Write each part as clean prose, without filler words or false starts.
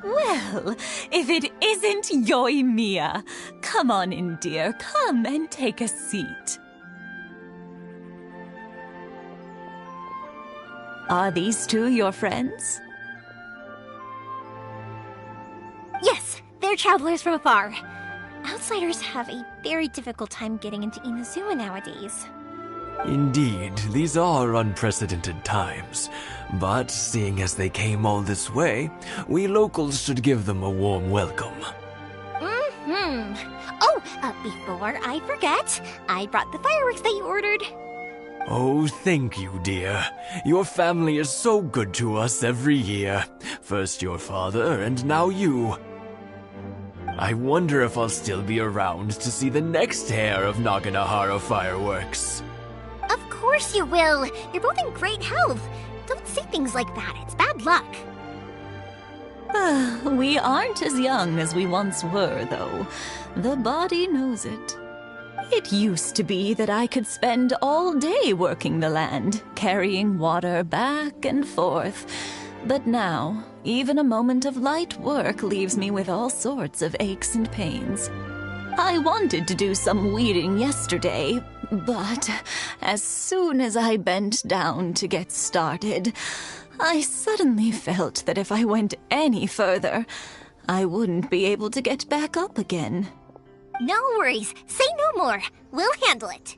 Well, if it isn't Yoimiya. Come on in, dear. Come and take a seat. Are these two your friends? Yes, they're travelers from afar. Outsiders have a very difficult time getting into Inazuma nowadays. Indeed, these are unprecedented times. But seeing as they came all this way, we locals should give them a warm welcome. Oh, before I forget, I brought the fireworks that you ordered. Oh, thank you, dear. Your family is so good to us every year. First your father, and now you. I wonder if I'll still be around to see the next hair of Naganahara fireworks. Of course you will. You're both in great health. Don't say things like that. It's bad luck. We aren't as young as we once were, though. The body knows it. It used to be that I could spend all day working the land, carrying water back and forth. But now, even a moment of light work leaves me with all sorts of aches and pains. I wanted to do some weeding yesterday, but as soon as I bent down to get started, I suddenly felt that if I went any further, I wouldn't be able to get back up again. No worries. Say no more. We'll handle it.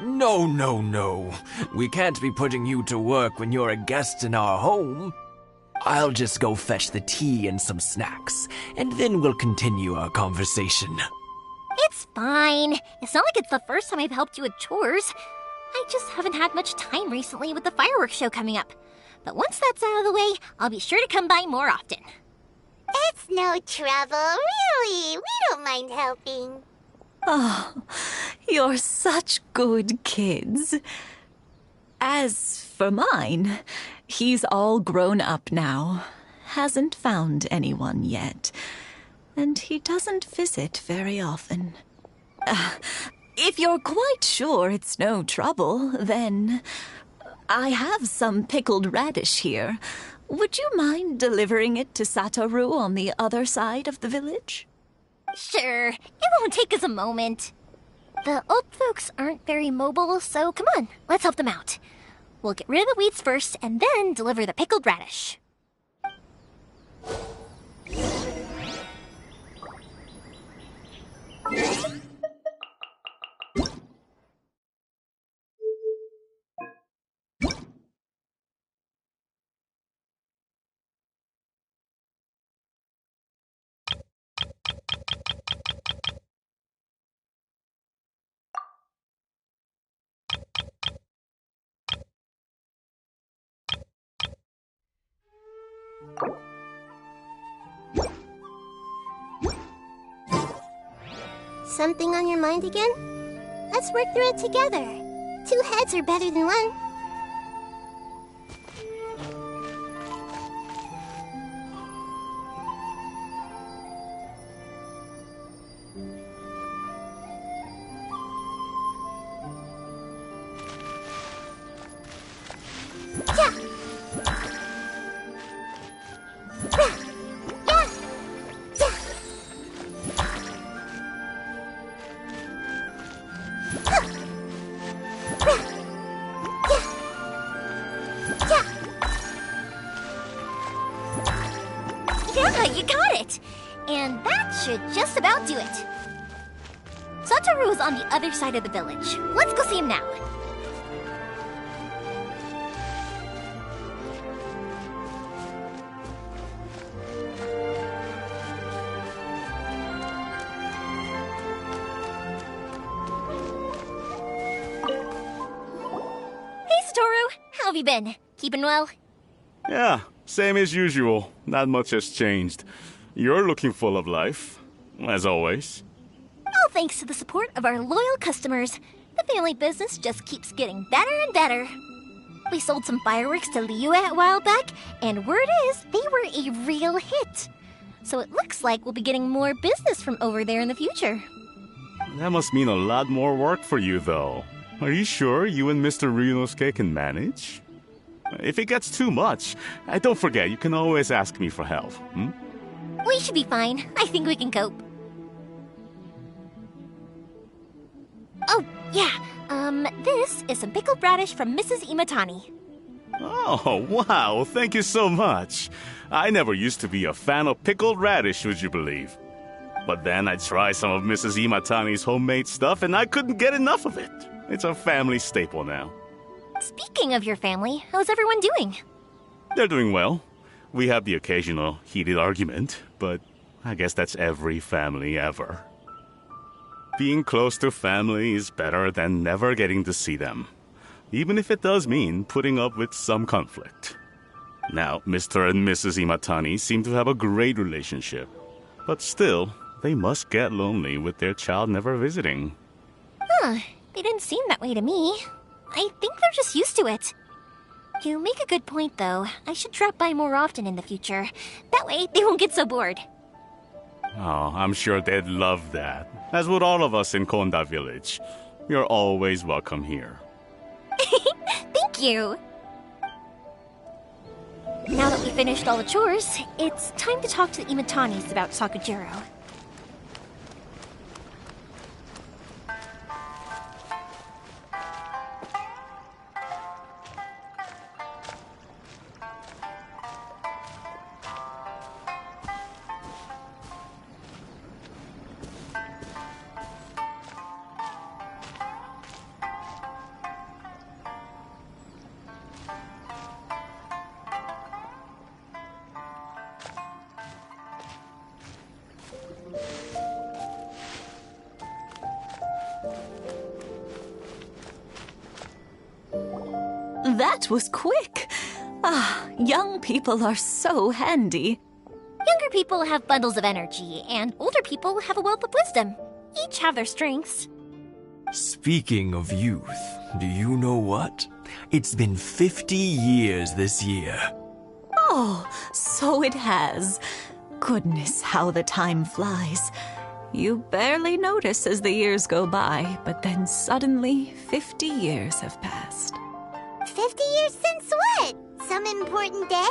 No. We can't be putting you to work when you're a guest in our home. I'll just go fetch the tea and some snacks, and then we'll continue our conversation. It's fine. It's not like it's the first time I've helped you with chores. I just haven't had much time recently with the fireworks show coming up. But once that's out of the way, I'll be sure to come by more often. It's no trouble, really. We don't mind helping. Oh, you're such good kids. As for mine, he's all grown up now. Hasn't found anyone yet. And he doesn't visit very often. If you're quite sure it's no trouble, then I have some pickled radish here. Would you mind delivering it to Satoru on the other side of the village? Sure, it won't take us a moment. The old folks aren't very mobile, so come on, let's help them out. We'll get rid of the weeds first, and then deliver the pickled radish. Something on your mind again? Let's work through it together. 2 heads are better than 1. Yeah, you got it! And that should just about do it. Satoru is on the other side of the village. Let's go see him now. have you been? Keeping well? Yeah, same as usual. Not much has changed. You're looking full of life, as always. All thanks to the support of our loyal customers. The family business just keeps getting better and better. We sold some fireworks to Liu a while back, and word is they were a real hit. So it looks like we'll be getting more business from over there in the future. That must mean a lot more work for you, though. Are you sure you and Mr. Ryunosuke can manage? If it gets too much, don't forget, you can always ask me for help. We should be fine. I think we can cope. Oh, yeah. This is some pickled radish from Mrs. Imatani. Oh, wow, thank you so much. I never used to be a fan of pickled radish, would you believe? But then I tried some of Mrs. Imatani's homemade stuff and I couldn't get enough of it. It's a family staple now. Speaking of your family, how's everyone doing? They're doing well. We have the occasional heated argument, but I guess that's every family ever. Being close to family is better than never getting to see them, even if it does mean putting up with some conflict. Now, Mr. and Mrs. Imatani seem to have a great relationship, but still, they must get lonely with their child never visiting. Huh, they didn't seem that way to me. I think they're just used to it. You make a good point, though. I should drop by more often in the future. That way, they won't get so bored. Oh, I'm sure they'd love that, as would all of us in Konda Village. You're always welcome here. Thank you! Now that we finished all the chores, it's time to talk to the Imatanis about Sakujiro. That was quick. Ah, young people are so handy. Younger people have bundles of energy, and older people have a wealth of wisdom. Each have their strengths. Speaking of youth, do you know what? It's been 50 years this year. Oh, so it has. Goodness, how the time flies. You barely notice as the years go by, but then suddenly 50 years have passed. 50 years since what? Some important day?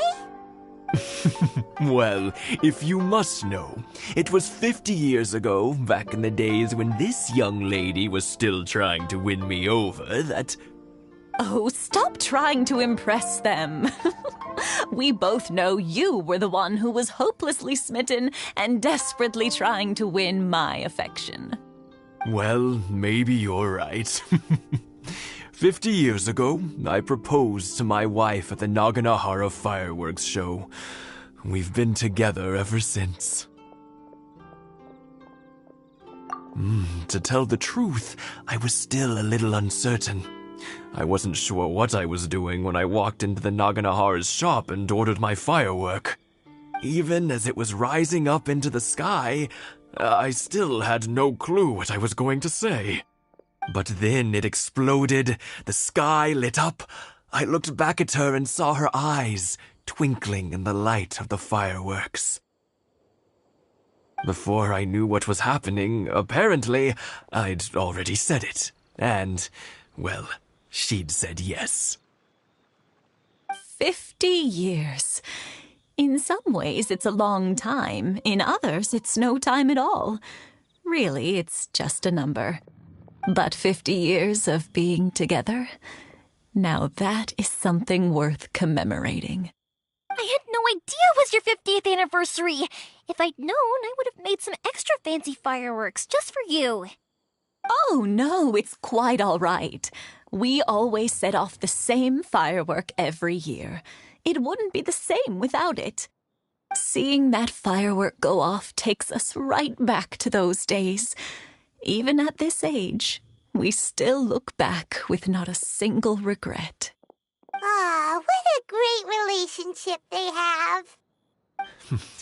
Well, if you must know, it was 50 years ago, back in the days when this young lady was still trying to win me over, that... Oh, stop trying to impress them. We both know you were the one who was hopelessly smitten and desperately trying to win my affection. Well, maybe you're right. 50 years ago, I proposed to my wife at the Naganahara fireworks show. We've been together ever since. To tell the truth, I was still a little uncertain. I wasn't sure what I was doing when I walked into the Naganahara's shop and ordered my firework. Even as it was rising up into the sky, I still had no clue what I was going to say. But then it exploded, the sky lit up. I looked back at her and saw her eyes twinkling in the light of the fireworks. Before I knew what was happening, apparently, I'd already said it. And, well, she'd said yes. 50 years. In some ways, it's a long time. In others, it's no time at all. Really, it's just a number. But 50 years of being together, now that is something worth commemorating. I had no idea it was your 50th anniversary. If I'd known, I would have made some extra fancy fireworks just for you. Oh, no, it's quite all right. We always set off the same firework every year. It wouldn't be the same without it. Seeing that firework go off takes us right back to those days. Even at this age, we still look back with not a single regret. Ah, what a great relationship they have.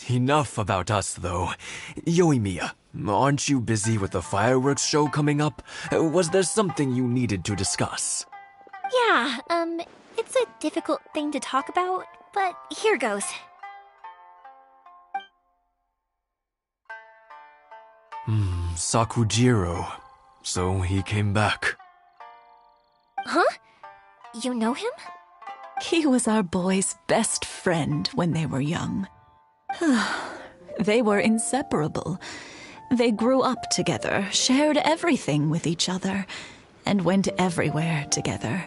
Enough about us, though. Yoimiya, aren't you busy with the fireworks show coming up? Was there something you needed to discuss? Yeah, it's a difficult thing to talk about, but here goes. Sakujiro. So he came back. Huh? You know him? He was our boy's best friend when they were young. They were inseparable. They grew up together, shared everything with each other, and went everywhere together.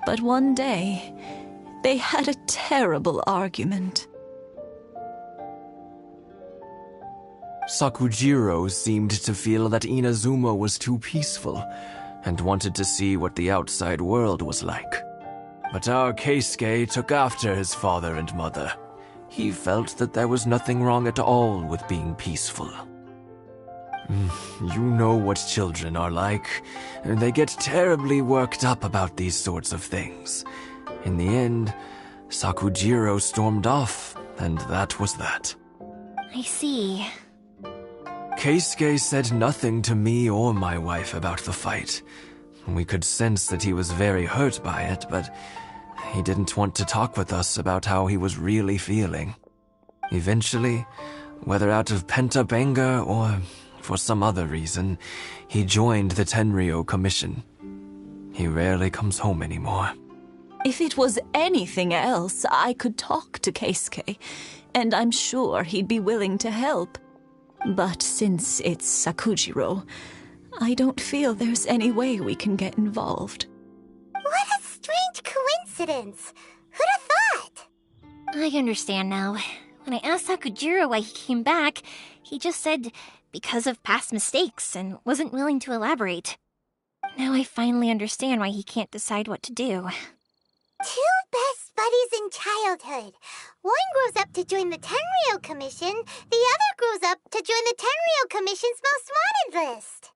But one day, they had a terrible argument. Sakujiro seemed to feel that Inazuma was too peaceful and wanted to see what the outside world was like. But our Keisuke took after his father and mother. He felt that there was nothing wrong at all with being peaceful. You know what children are like. They get terribly worked up about these sorts of things. In the end, Sakujiro stormed off, and that was that. I see. Keisuke said nothing to me or my wife about the fight. We could sense that he was very hurt by it, but he didn't want to talk with us about how he was really feeling. Eventually, whether out of pent-up anger or for some other reason, he joined the Tenryou Commission. He rarely comes home anymore. If it was anything else, I could talk to Keisuke, and I'm sure he'd be willing to help. But since it's Sakujiro, I don't feel there's any way we can get involved. What a strange coincidence. Who'd have thought? I understand now. When I asked Sakujiro why he came back, he just said because of past mistakes and wasn't willing to elaborate. Now I finally understand why he can't decide what to do. Two best buddies in childhood. One grows up to join the Tenryou Commission, the other grows up to join the Tenryou Commission's most wanted list.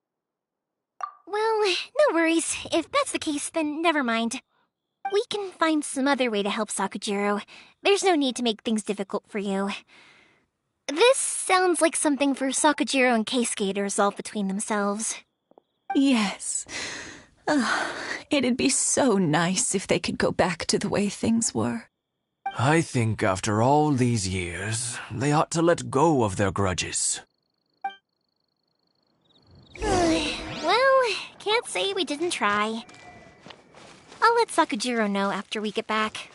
Well, no worries. If that's the case, then never mind. We can find some other way to help Sakujiro. There's no need to make things difficult for you. This sounds like something for Sakujiro and Keisuke to resolve between themselves. Yes. It'd be so nice if they could go back to the way things were. I think after all these years, they ought to let go of their grudges. Well, can't say we didn't try. I'll let Sakujiro know after we get back.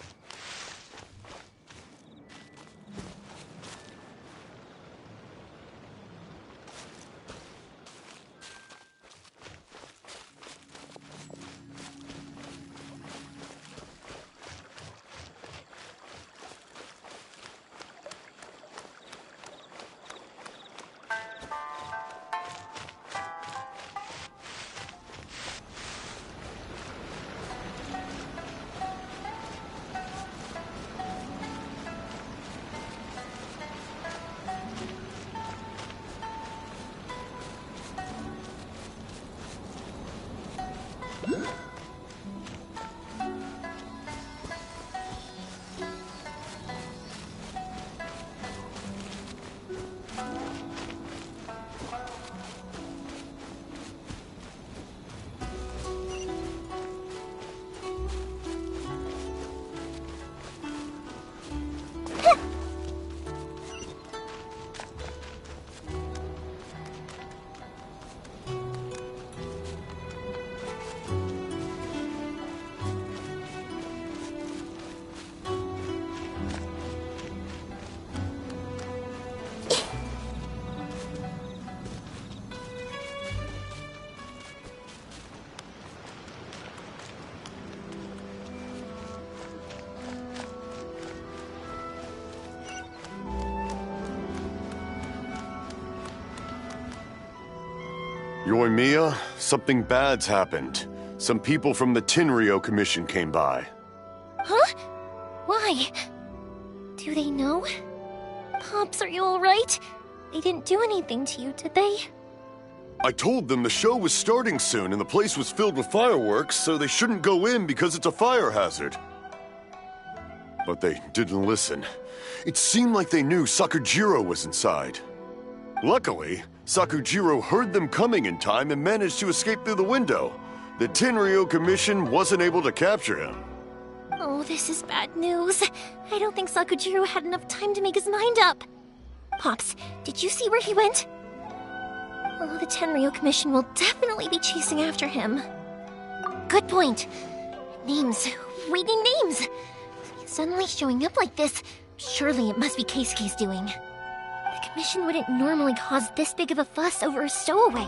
Yoimiya, something bad's happened. Some people from the Tenryou Commission came by. Huh? Why? Do they know? Pops, are you alright? They didn't do anything to you, did they? I told them the show was starting soon and the place was filled with fireworks, so they shouldn't go in because it's a fire hazard. but they didn't listen. It seemed like they knew Sakujiro was inside. Luckily, Sakujiro heard them coming in time and managed to escape through the window. The Tenryou Commission wasn't able to capture him. Oh, this is bad news. I don't think Sakujiro had enough time to make his mind up. Pops, did you see where he went? Oh, the Tenryou Commission will definitely be chasing after him. Good point. Names. Reading names. Suddenly showing up like this. Surely it must be Keisuke's doing. The Commission wouldn't normally cause this big of a fuss over a stowaway.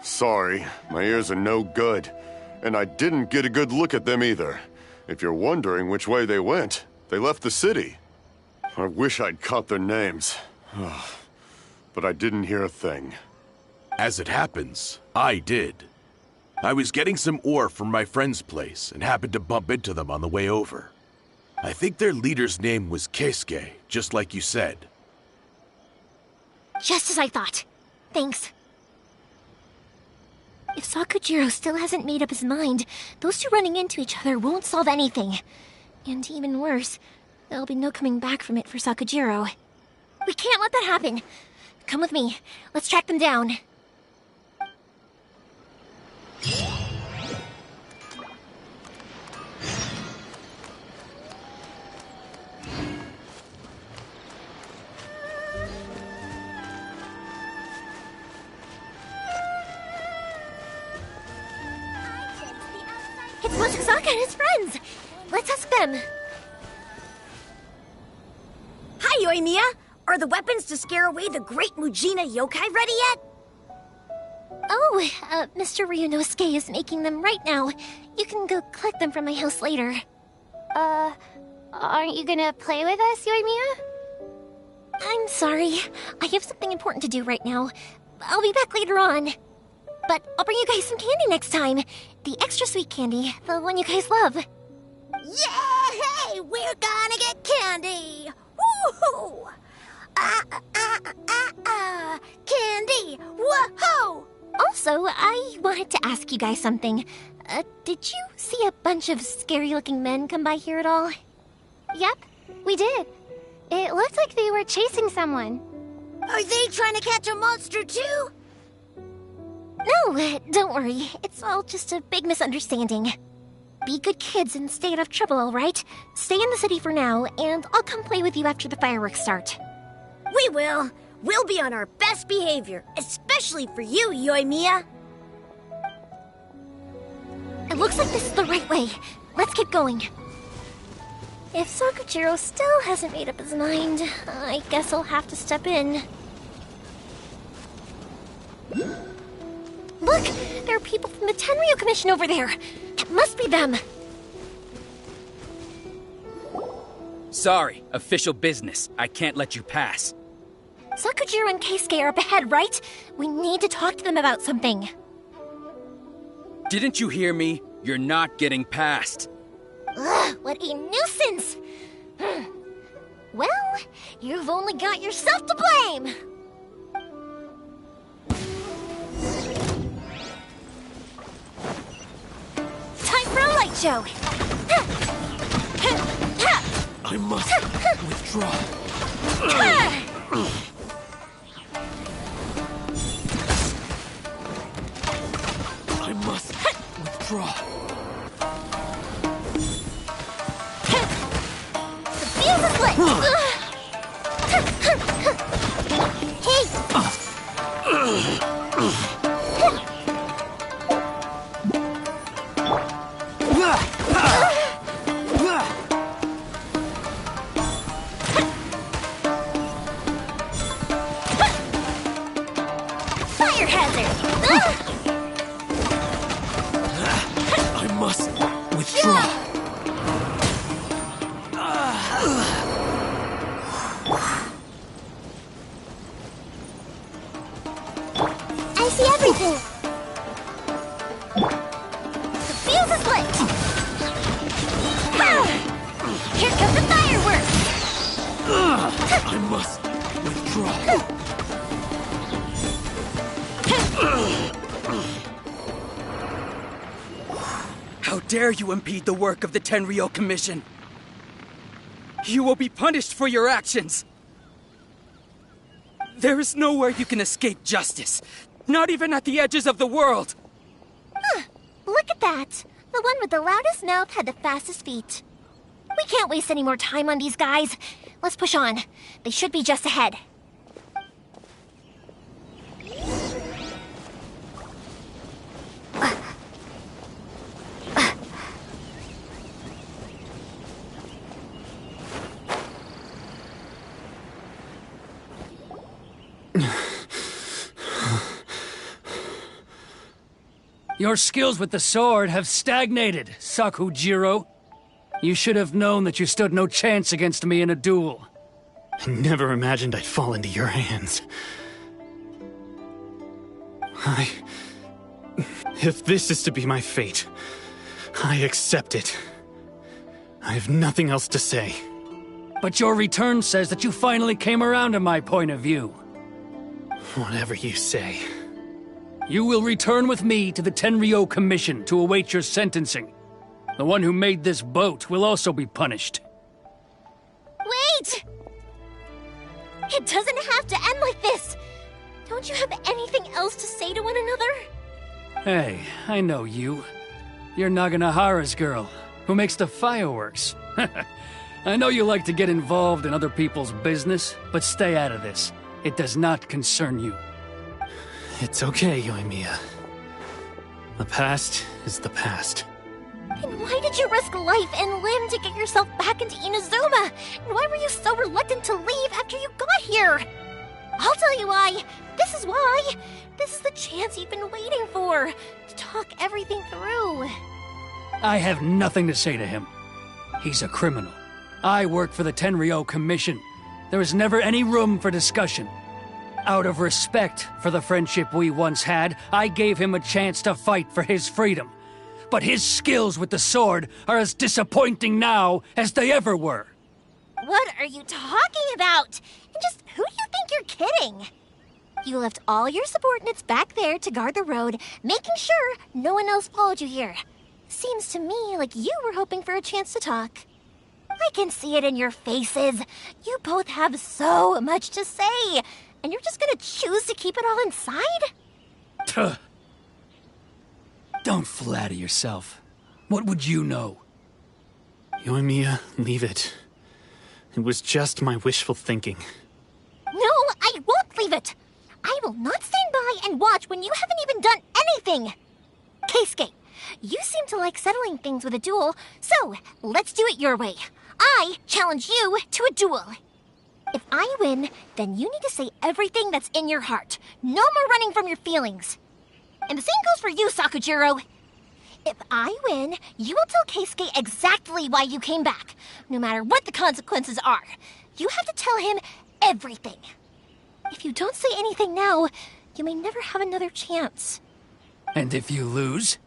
Sorry, my ears are no good. And I didn't get a good look at them either. If you're wondering which way they went, they left the city. I wish I'd caught their names. But I didn't hear a thing. As it happens, I did. I was getting some ore from my friend's place and happened to bump into them on the way over. I think their leader's name was Keisuke, just like you said. Just as I thought. Thanks. If Sakujiro still hasn't made up his mind, those two running into each other won't solve anything. And even worse, there'll be no coming back from it for Sakujiro. We can't let that happen. Come with me. Let's track them down. It's Mochizaka and his friends! Let's ask them. Hi, Yoimiya! Are the weapons to scare away the great Mujina yokai ready yet? Oh, Mr. Ryunosuke is making them right now. You can go collect them from my house later. Aren't you gonna play with us, Yoimiya? I'm sorry. I have something important to do right now. I'll be back later on. But I'll bring you guys some candy next time. The extra sweet candy, the one you guys love. Yay! We're gonna get candy! Woohoo! Candy! Whoa! Also, I wanted to ask you guys something. Did you see a bunch of scary-looking men come by here at all? Yep, we did. It looked like they were chasing someone. Are they trying to catch a monster too? No, don't worry. It's all just a big misunderstanding. Be good kids and stay out of trouble, all right? Stay in the city for now, and I'll come play with you after the fireworks start. We will. We'll be on our best behavior, especially for you, Yoimiya. It looks like this is the right way. Let's keep going. If Sakujiro still hasn't made up his mind, I guess I'll have to step in. Look! There are people from the Tenryou Commission over there! It must be them! Sorry, official business. I can't let you pass. Sakujiro and Keisuke are up ahead, right? We need to talk to them about something. Didn't you hear me? You're not getting past. Ugh, what a nuisance! Well, you've only got yourself to blame! Time for a light show! I must withdraw. I must withdraw. The fuse is lit! Hey! Fire hazard! I must withdraw. I see everything! The fuse is lit! Here come the fireworks! I must withdraw. How dare you impede the work of the Tenryou Commission? You will be punished for your actions. There is nowhere you can escape justice. Not even at the edges of the world. Look at that. The one with the loudest mouth had the fastest feet. We can't waste any more time on these guys. Let's push on. They should be just ahead. Your skills with the sword have stagnated, Sakujiro. You should have known that you stood no chance against me in a duel. I never imagined I'd fall into your hands. If this is to be my fate, I accept it. I have nothing else to say. But your return says that you finally came around to my point of view. Whatever you say. You will return with me to the Tenryou Commission to await your sentencing. The one who made this boat will also be punished. Wait! It doesn't have to end like this! Don't you have anything else to say to one another? Hey, I know you. You're Naganahara's girl, who makes the fireworks. I know you like to get involved in other people's business, but stay out of this. It does not concern you. It's okay, Yoimiya. The past is the past. And why did you risk life and limb to get yourself back into Inazuma? And why were you so reluctant to leave after you got here? I'll tell you why. This is why. This is the chance you've been waiting for. To talk everything through. I have nothing to say to him. He's a criminal. I work for the Tenryou Commission. There is never any room for discussion. Out of respect for the friendship we once had, I gave him a chance to fight for his freedom. But his skills with the sword are as disappointing now as they ever were. What are you talking about? And just who do you think you're kidding? You left all your subordinates back there to guard the road, making sure no one else followed you here. Seems to me like you were hoping for a chance to talk. I can see it in your faces. You both have so much to say. And you're just gonna choose to keep it all inside? Don't flatter yourself. What would you know? Yoimiya, leave it. It was just my wishful thinking. No, I won't leave it. I will not stand by and watch when you haven't even done anything. Keisuke, you seem to like settling things with a duel, so let's do it your way. I challenge you to a duel. If I win, then you need to say everything that's in your heart. No more running from your feelings. And the same goes for you, Sakujiro. If I win, you will tell Keisuke exactly why you came back, no matter what the consequences are. You have to tell him everything. If you don't say anything now, you may never have another chance. And if you lose?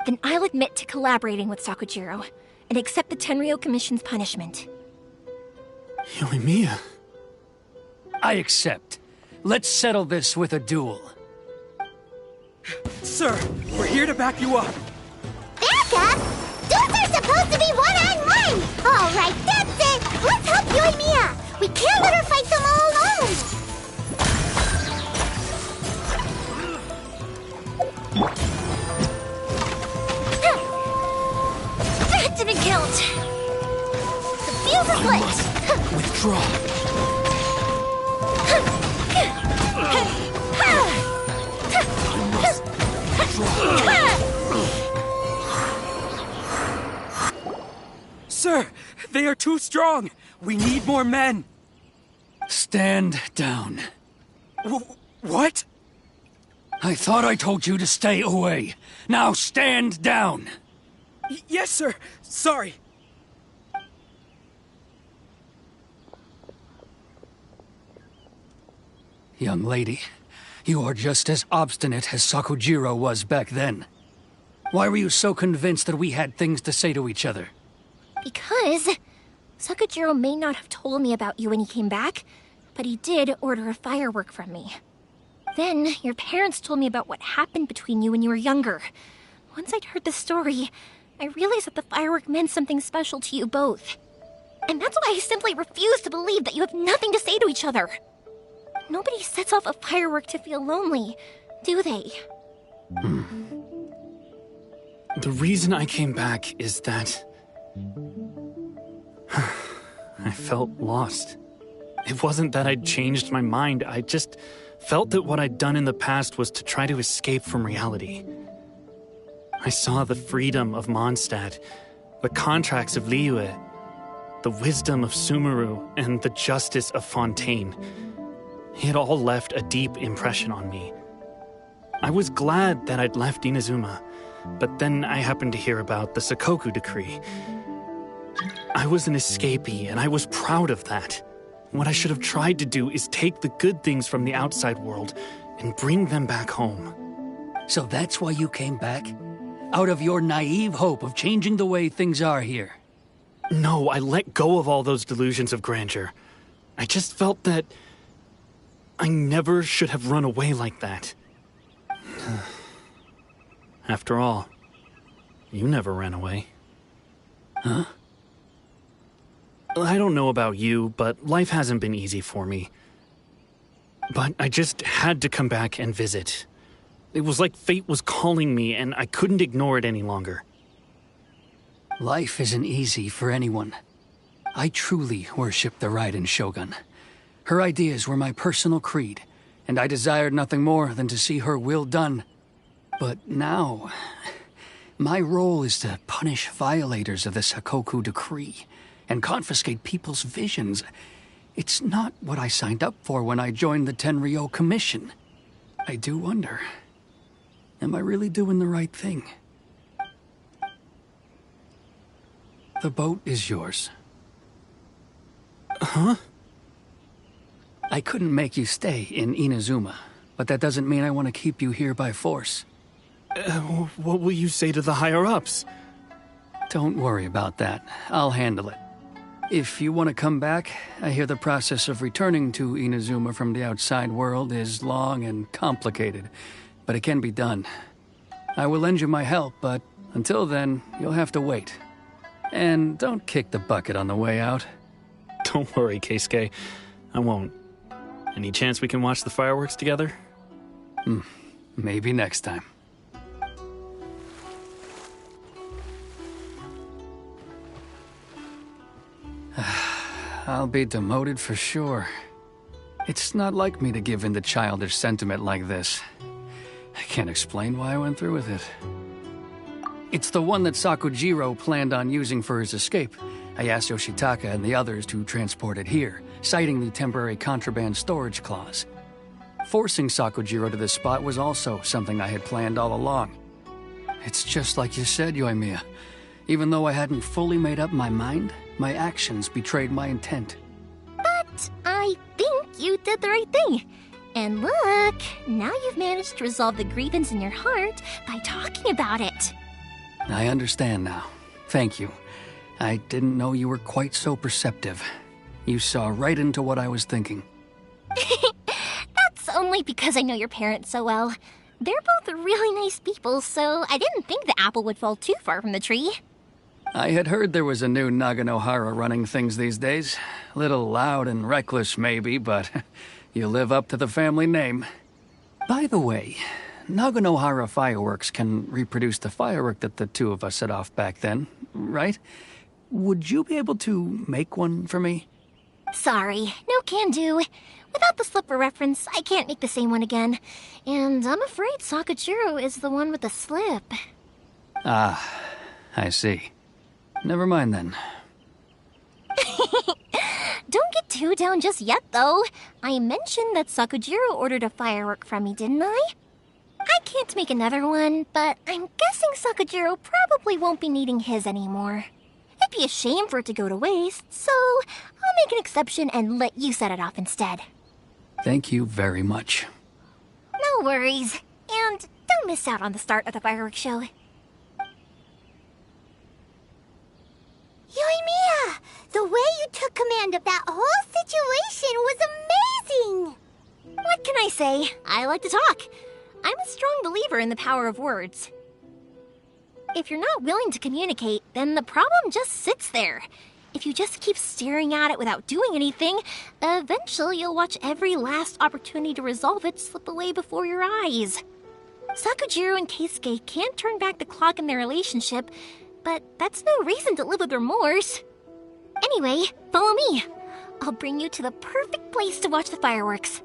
Then I'll admit to collaborating with Sakujiro and accept the Tenryou Commission's punishment. Yoimiya. I accept. Let's settle this with a duel. Sir, we're here to back you up. Back up? Duels are supposed to be one-on-one! Alright, that's it! Let's help Yoimiya! We can't let her fight them all alone! That didn't count! The fuse is lit! Withdraw. Sir, they are too strong. We need more men. Stand down. What? I thought I told you to stay away. Now stand down. Yes, sir. Sorry. Young lady, you are just as obstinate as Sakujiro was back then. Why were you so convinced that we had things to say to each other? Because Sakujiro may not have told me about you when he came back, but he did order a firework from me. Then, your parents told me about what happened between you when you were younger. Once I'd heard the story, I realized that the firework meant something special to you both. And that's why I simply refuse to believe that you have nothing to say to each other. Nobody sets off a firework to feel lonely, do they? The reason I came back is that I felt lost. It wasn't that I'd changed my mind, I just felt that what I'd done in the past was to try to escape from reality. I saw the freedom of Mondstadt, the contracts of Liyue, the wisdom of Sumeru, and the justice of Fontaine. It all left a deep impression on me. I was glad that I'd left Inazuma, but then I happened to hear about the Sakoku decree. I was an escapee, and I was proud of that. What I should have tried to do is take the good things from the outside world and bring them back home. So that's why you came back? Out of your naive hope of changing the way things are here? No, I let go of all those delusions of grandeur. I just felt that I never should have run away like that. After all, you never ran away. Huh? I don't know about you, but life hasn't been easy for me. But I just had to come back and visit. It was like fate was calling me, and I couldn't ignore it any longer. Life isn't easy for anyone. I truly worship the Raiden Shogun. Her ideas were my personal creed, and I desired nothing more than to see her will done. But now, my role is to punish violators of the Sakoku decree and confiscate people's visions. It's not what I signed up for when I joined the Tenryou Commission. I do wonder, am I really doing the right thing? The boat is yours. Huh? I couldn't make you stay in Inazuma, but that doesn't mean I want to keep you here by force. What will you say to the higher-ups? Don't worry about that. I'll handle it. If you want to come back, I hear the process of returning to Inazuma from the outside world is long and complicated, but it can be done. I will lend you my help, but until then, you'll have to wait. And don't kick the bucket on the way out. Don't worry, Keisuke. I won't. Any chance we can watch the fireworks together? Maybe next time. I'll be demoted for sure. It's not like me to give in to childish sentiment like this. I can't explain why I went through with it. It's the one that Sakujiro planned on using for his escape. I asked Yoshitaka and the others to transport it here, citing the temporary contraband storage clause. Forcing Sakujiro to this spot was also something I had planned all along. It's just like you said, Yoimiya. Even though I hadn't fully made up my mind, my actions betrayed my intent. But I think you did the right thing. And look, now you've managed to resolve the grievance in your heart by talking about it. I understand now. Thank you. I didn't know you were quite so perceptive. You saw right into what I was thinking. That's only because I know your parents so well. They're both really nice people, so I didn't think the apple would fall too far from the tree. I had heard there was a new Naganohara running things these days. Little loud and reckless, maybe, but you live up to the family name. By the way, Naganohara fireworks can reproduce the firework that the two of us set off back then, right? Would you be able to make one for me? Sorry, no can do. Without the slipper reference, I can't make the same one again. And I'm afraid Sakujiro is the one with the slip. Ah, I see. Never mind then. Don't get too down just yet, though. I mentioned that Sakujiro ordered a firework from me, didn't I? I can't make another one, but I'm guessing Sakujiro probably won't be needing his anymore. It'd be a shame for it to go to waste, so I'll make an exception and let you set it off instead. Thank you very much. No worries. And don't miss out on the start of the fireworks show. Yoimiya! The way you took command of that whole situation was amazing! What can I say? I like to talk. I'm a strong believer in the power of words. If you're not willing to communicate, then the problem just sits there. If you just keep staring at it without doing anything, eventually you'll watch every last opportunity to resolve it slip away before your eyes. Sakujiro and Keisuke can't turn back the clock in their relationship, but that's no reason to live with remorse. Anyway, follow me. I'll bring you to the perfect place to watch the fireworks.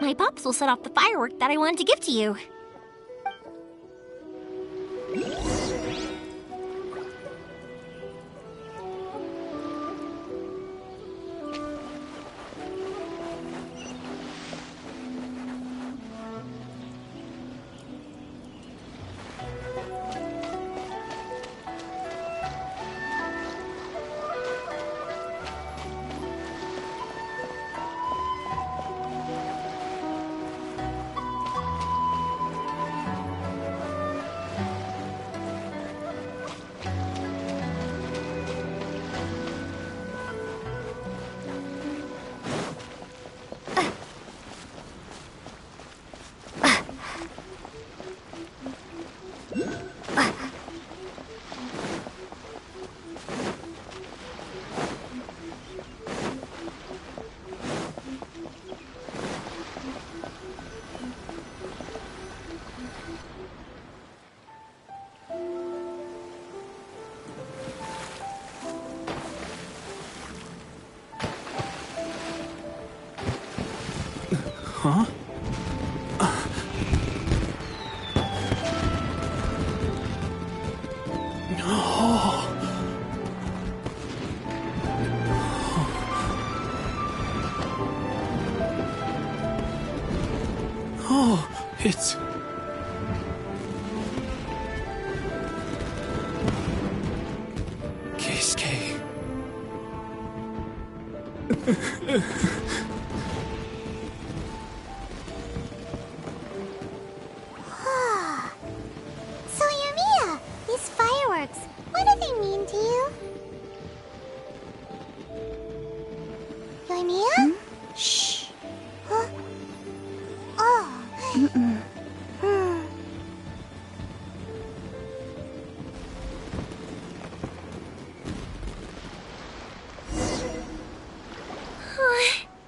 My pops will set off the firework that I wanted to give to you. Huh? Oh, it's... Keisuke. So, Yumiya, these fireworks, what do they mean to you? Yumiya? Shh. Huh? Oh.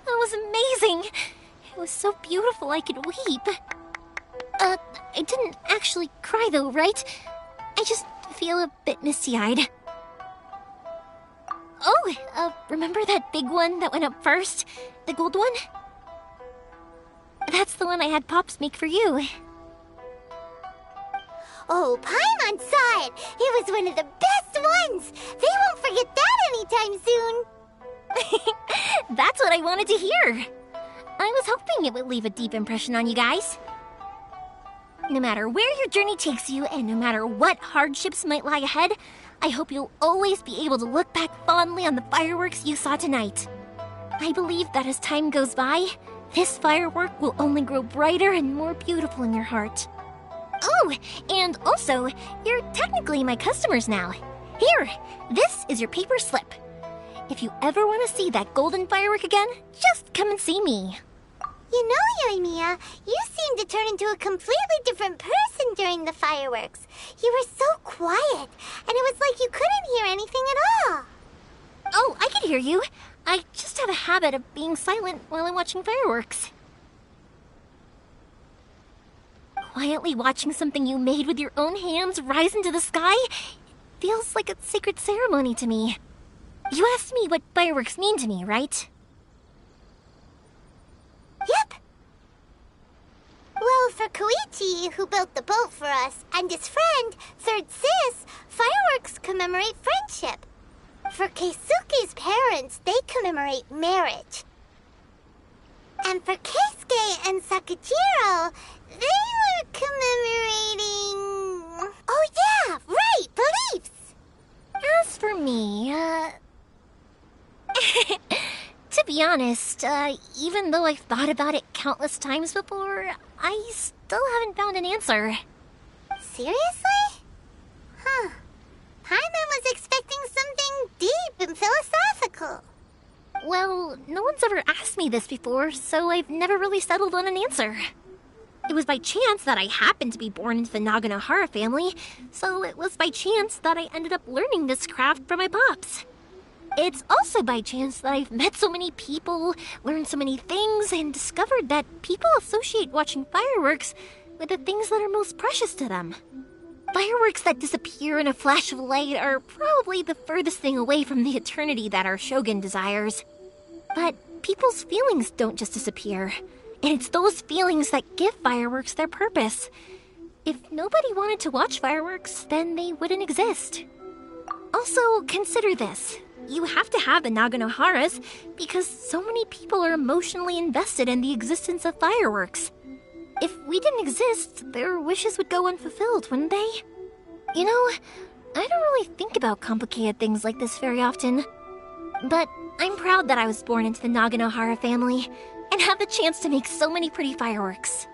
That was amazing. It was so beautiful I could weep. I didn't actually cry though, right? I just feel a bit misty-eyed. Oh, remember that big one that went up first? The gold one? That's the one I had Pops make for you. Oh, Paimon saw it! It was one of the best ones! They won't forget that anytime soon! That's what I wanted to hear. I was hoping it would leave a deep impression on you guys. No matter where your journey takes you, and no matter what hardships might lie ahead, I hope you'll always be able to look back fondly on the fireworks you saw tonight. I believe that as time goes by, this firework will only grow brighter and more beautiful in your heart. Oh, and also, you're technically my customers now. Here, this is your paper slip. If you ever want to see that golden firework again, just come and see me. You know, Yumiya, you seemed to turn into a completely different person during the fireworks. You were so quiet, and it was like you couldn't hear anything at all. Oh, I can hear you. I just have a habit of being silent while I'm watching fireworks. Quietly watching something you made with your own hands rise into the sky feels like a sacred ceremony to me. You asked me what fireworks mean to me, right? Yep. Well, for Koichi, who built the boat for us, and his friend, Third Sis, fireworks commemorate friendship. For Keisuke's parents, they commemorate marriage. And for Keisuke and Sakujiro, they were commemorating... Oh yeah, right, beliefs! As for me, to be honest, even though I've thought about it countless times before, I still haven't found an answer. Seriously? Huh. Paimon was expecting something deep and philosophical. Well, no one's ever asked me this before, so I've never really settled on an answer. It was by chance that I happened to be born into the Naganohara family, so it was by chance that I ended up learning this craft from my pops. It's also by chance that I've met so many people, learned so many things, and discovered that people associate watching fireworks with the things that are most precious to them. Fireworks that disappear in a flash of light are probably the furthest thing away from the eternity that our shogun desires. But people's feelings don't just disappear, and it's those feelings that give fireworks their purpose. If nobody wanted to watch fireworks, then they wouldn't exist. Also, consider this. You have to have the Naganoharas because so many people are emotionally invested in the existence of fireworks. If we didn't exist, their wishes would go unfulfilled, wouldn't they? You know, I don't really think about complicated things like this very often. But I'm proud that I was born into the Naganohara family and have the chance to make so many pretty fireworks.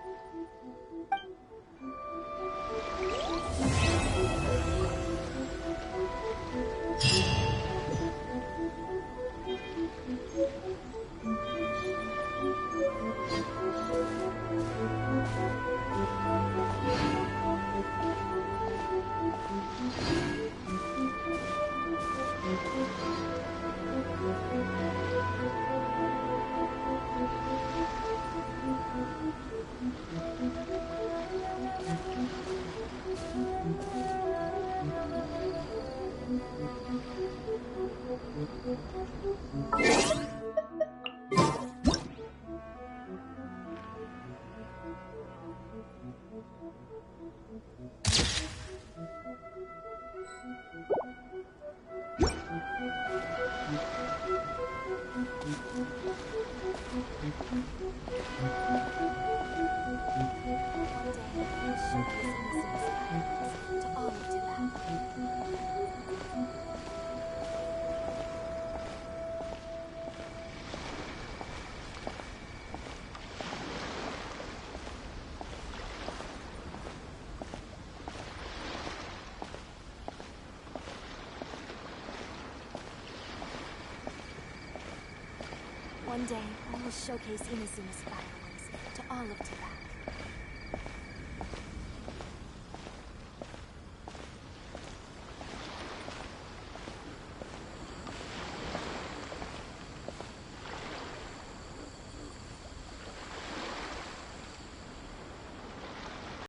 One day, I will showcase Inazuma's fireworks to all of Tibet.